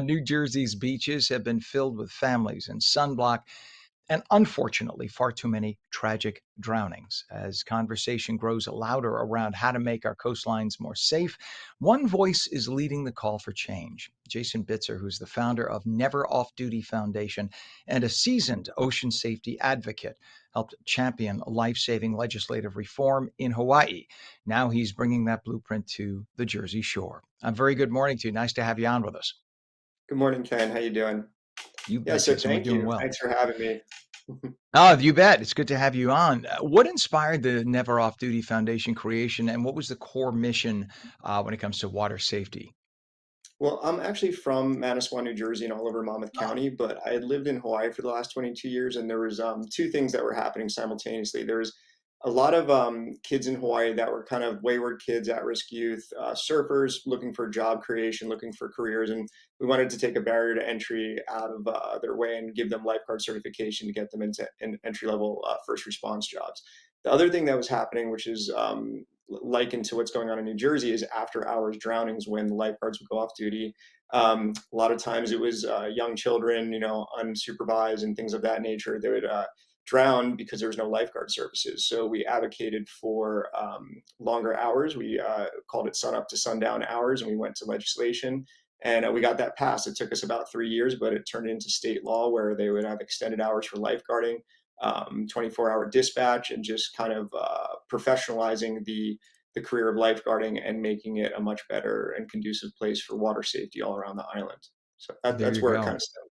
New Jersey's beaches have been filled with families in sunblock and unfortunately, far too many tragic drownings. As conversation grows louder around how to make our coastlines more safe, one voice is leading the call for change. Jason Bitzer, who's the founder of Never Off Duty Foundation and a seasoned ocean safety advocate, helped champion life saving legislative reform in Hawaii. Now he's bringing that blueprint to the Jersey Shore. A very good morning to you. Nice to have you on with us. Good morning, Ken. How you doing? You Yeah, so betcha. So we're thank doing you. well. Thanks for having me. Oh, you bet. It's good to have you on. What inspired the Never Off Duty Foundation creation, and what was the core mission when it comes to water safety? Well, I'm actually from Manasquan, New Jersey, and all over Monmouth Oh, County, but I had lived in Hawaii for the last 22 years, and there was two things that were happening simultaneously. There was a lot of kids in Hawaii that were kind of wayward kids, at-risk youth, surfers looking for job creation, looking for careers, and we wanted to take a barrier to entry out of their way and give them lifeguard certification to get them into entry-level first response jobs. The other thing that was happening, which is likened to what's going on in New Jersey, is after hours drownings when the lifeguards would go off duty. A lot of times it was young children, unsupervised and things of that nature. They would drown because there was no lifeguard services. So we advocated for longer hours. We called it sun up to sundown hours, and we went to legislation. And we got that passed. It took us about 3 years, but it turned into state law where they would have extended hours for lifeguarding, 24-hour dispatch, and just kind of professionalizing the career of lifeguarding and making it a much better and conducive place for water safety all around the island. So there that's you where it kind go. of stemmed.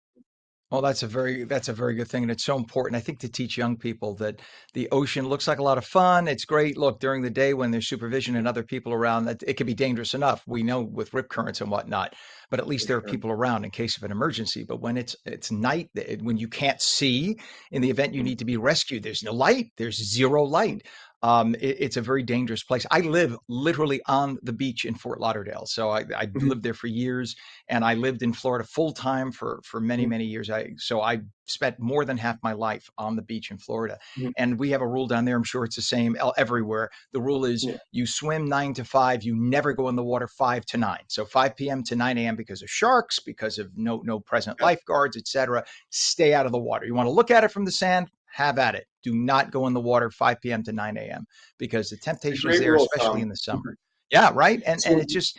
Well, that's a very good thing, and it's so important, I think, to teach young people that the ocean looks like a lot of fun. It's great. Look, during the day when there's supervision and other people around, that it can be dangerous enough. We know with rip currents and whatnot, but at least For there are sure. people around in case of an emergency. But when it's night, when you can't see, in the event you Mhm. need to be rescued, there's no light. There's zero light. It's a very dangerous place. I live literally on the beach in Fort Lauderdale, so I Mhm. lived there for years, and I lived in Florida full time for many Mhm. many years. I spent more than half my life on the beach in Florida, Mhm. and we have a rule down there. I'm sure it's the same everywhere. The rule is Yeah. you swim 9 to 5. You never go in the water 5 to 9. So 5 p.m. to 9 a.m. because of sharks, because of no present Yeah. lifeguards, etc. Stay out of the water. You want to look at it from the sand? Have at it. Do not go in the water 5 p.m. to 9 a.m. because the It's a temptation is great there, rule of especially thumb. in the summer. Mhm. Yeah, right. And So it's just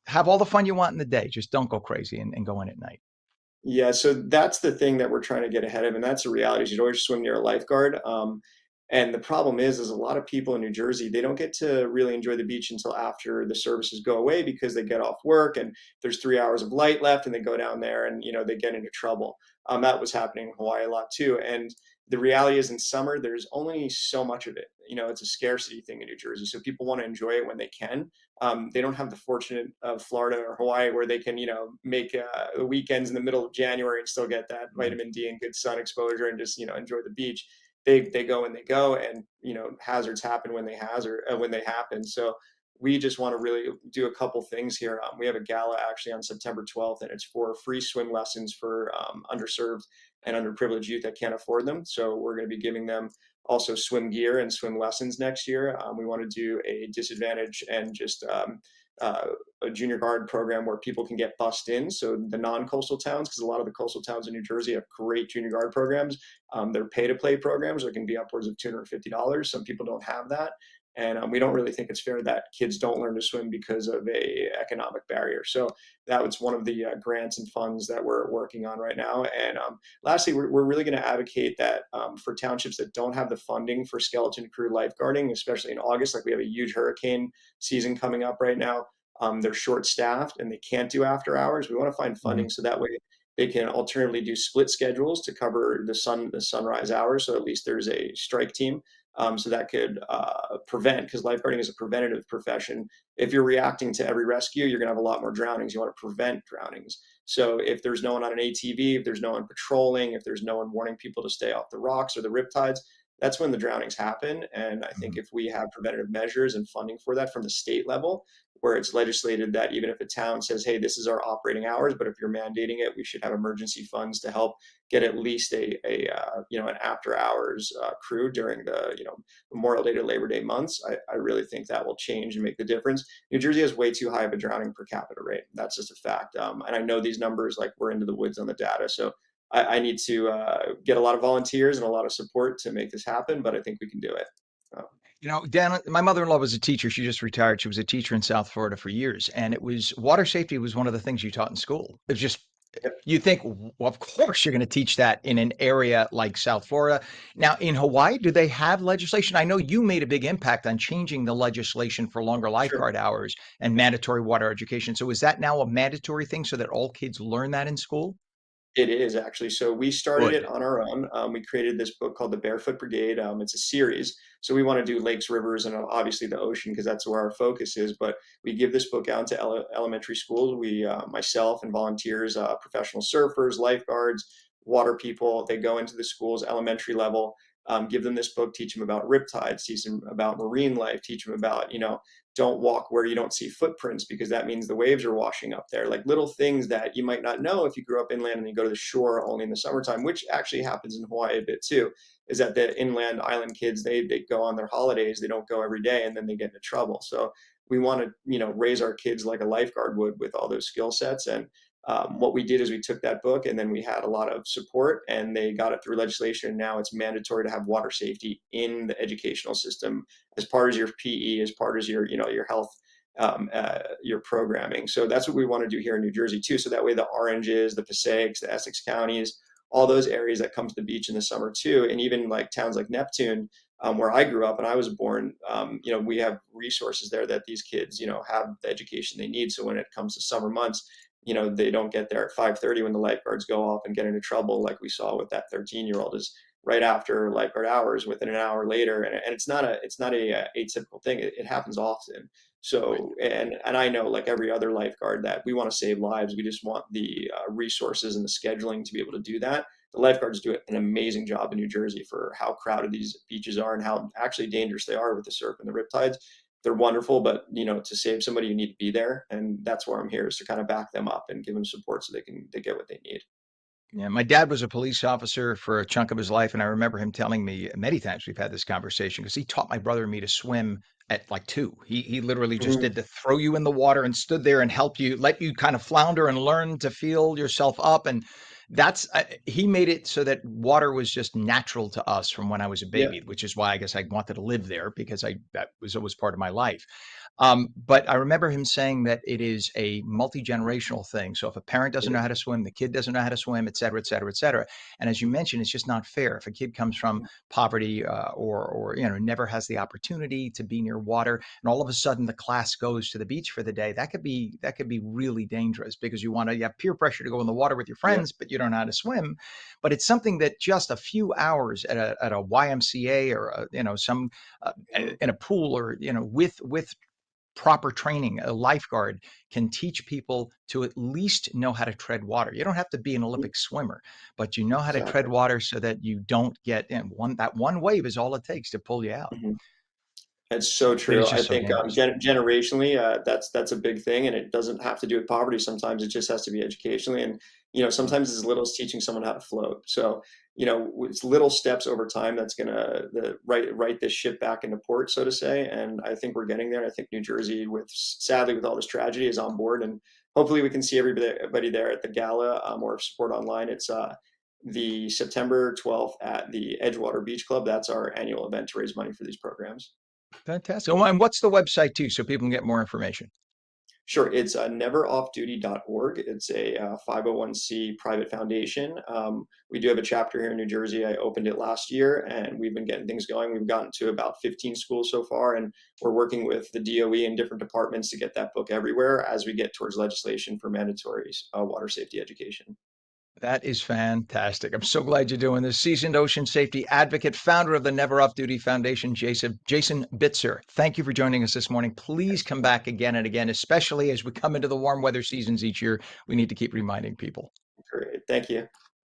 have all the fun you want in the day. Just don't go crazy and go in at night. yeah, so that's the thing that we're trying to get ahead of, and that's the reality. Is you'd always swim near a lifeguard. And the problem is a lot of people in New Jersey, they don't get to really enjoy the beach until after the services go away because they get off work and there's 3 hours of light left, and they go down there and they get into trouble. That was happening in Hawaii a lot too. And the reality is, in summer, there's only so much of it. It's a scarcity thing in New Jersey, so people want to enjoy it when they can. They don't have the fortunate of Florida or Hawaii where they can, make the weekends in the middle of January and still get that Right. vitamin D and good sun exposure and just, enjoy the beach. They go and they go, and hazards happen when when they happen. So we just want to really do a couple things here. We have a gala actually on September 12th, and it's for free swim lessons for underserved and underprivileged youth that can't afford them. So we're going to be giving them also swim gear and swim lessons next year. We want to do a disadvantage and just uh, a junior guard program where people can get bussed in. So the non-coastal towns, because a lot of the coastal towns in New Jersey have great junior guard programs. They're pay-to-play programs that can be upwards of $250. Some people don't have that. And we don't really think it's fair that kids don't learn to swim because of a economic barrier. So that was one of the grants and funds that we're working on right now. And lastly, we're really going to advocate that for townships that don't have the funding for skeleton crew lifeguarding, especially in August, like we have a huge hurricane season coming up right now. They're short staffed and they can't do after hours. We want to find Mhm. funding so that way they can alternatively do split schedules to cover the sunrise hours. So at least there's a strike team. So that could prevent, because lifeguarding is a preventative profession. If you're reacting to every rescue, you're going to have a lot more drownings. You want to prevent drownings. So if there's no one on an ATV, if there's no one patrolling, if there's no one warning people to stay off the rocks or the riptides, that's when the drownings happen. And I think Mhm. if we have preventative measures and funding for that from the state level, where it's legislated that even if a town says, hey, this is our operating hours, but if you're mandating it, we should have emergency funds to help get at least an after hours crew during the Memorial Day to Labor Day months. I really think that will change and make the difference. New Jersey has way too high of a drowning per capita rate. That's just a fact. And I know these numbers, like, we're into the woods on the data. So I need to get a lot of volunteers and a lot of support to make this happen, but I think we can do it. Um, Dan, my mother-in-law was a teacher. She just retired. She was a teacher in South Florida for years, and it was water safety was one of the things you taught in school. It was just yep, you think, well, of course you're going to teach that in an area like South Florida. Now, in Hawaii, do they have legislation? I know you made a big impact on changing the legislation for longer sure. lifeguard hours and mandatory water education. So is that now a mandatory thing so that all kids learn that in school? It is actually. So we started it Good. on our own. We created this book called The Barefoot Brigade. It's a series. So we want to do lakes, rivers, and obviously the ocean because that's where our focus is. But we give this book out to elementary schools. Myself and volunteers, professional surfers, lifeguards, water people, they go into the schools, elementary level, give them this book, teach them about riptides, teach them about marine life, teach them about, don't walk where you don't see footprints because that means the waves are washing up there. Like little things that you might not know if you grew up inland and you go to the shore only in the summertime, which actually happens in Hawaii a bit too, is that the inland island kids, they go on their holidays, they don't go every day and then they get into trouble. So we want to, raise our kids like a lifeguard would with all those skill sets. And what we did is we took that book and then we had a lot of support and they got it through legislation. And now it's mandatory to have water safety in the educational system as part of your PE, as part of your, your health, your programming. So that's what we want to do here in New Jersey too. So that way the Oranges, the Passaics, the Essex counties, all those areas that come to the beach in the summer too, and even like towns like Neptune, where I grew up and I was born, we have resources there that these kids, have the education they need. So when it comes to summer months, they don't get there at 5:30 when the lifeguards go off and get into trouble, like we saw with that 13-year-old is right after lifeguard hours, within an hour later, and it's not a atypical thing. It happens often. Right. So and I know like every other lifeguard that we want to save lives. We just want the resources and the scheduling to be able to do that. The lifeguards do an amazing job in New Jersey for how crowded these beaches are and how actually dangerous they are with the surf and the riptides. They're wonderful, but to save somebody, you need to be there, and that's where I'm here is to kind of back them up and give them support so they get what they need. Yeah, my dad was a police officer for a chunk of his life, and I remember him telling me many times we've had this conversation because he taught my brother and me to swim at like 2. He literally just Mhm. did the throw you in the water and stood there and help you, let you kind of flounder and learn to feel yourself up. And he made it so that water was just natural to us from when I was a Yeah. baby, which is why I guess I wanted to live there because that was always part of my life. But I remember him saying that it is a multi-generational thing. So if a parent doesn't know how to swim, the kid doesn't know how to swim, et cetera, et cetera, et cetera. And as you mentioned, it's just not fair. If a kid comes from poverty or never has the opportunity to be near water, and all of a sudden the class goes to the beach for the day, that could be really dangerous because you have peer pressure to go in the water with your Yeah. friends, but you don't know how to swim. But it's something that just a few hours at a YMCA or some Mhm. in a pool or with proper training, a lifeguard can teach people to at least know how to tread water. You don't have to be an Olympic swimmer, but you know how to tread Exactly. water so that you don't get in that one wave is all it takes to pull you out. Mhm. It's so But it's true. I just so think dangerous. generationally, that's a big thing, and it doesn't have to do with poverty. Sometimes it just has to be educationally, and Mm. sometimes as little as teaching someone how to float. So it's little steps over time that's gonna right this ship back into port, so to say. And I think we're getting there. I think New Jersey, with sadly with all this tragedy, is on board, and hopefully we can see everybody there at the gala or support online. It's the September 12th at the Edgewater Beach Club. That's our annual event to raise money for these programs. Fantastic. Oh, and what's the website too, so people can get more information? Sure, it's neveroffduty.org. It's a 501c private foundation. We do have a chapter here in New Jersey. I opened it last year, and we've been getting things going. We've gotten to about 15 schools so far, and we're working with the DOE and different departments to get that book everywhere as we get towards legislation for mandatory water safety education. That is fantastic. I'm so glad you're doing this. Seasoned ocean safety advocate, founder of the Never Off Duty Foundation, Jason Bitzer. Thank you for joining us this morning. Please come Excellent. back again and again, especially as we come into the warm weather seasons each year. We need to keep reminding people. Great. Thank you.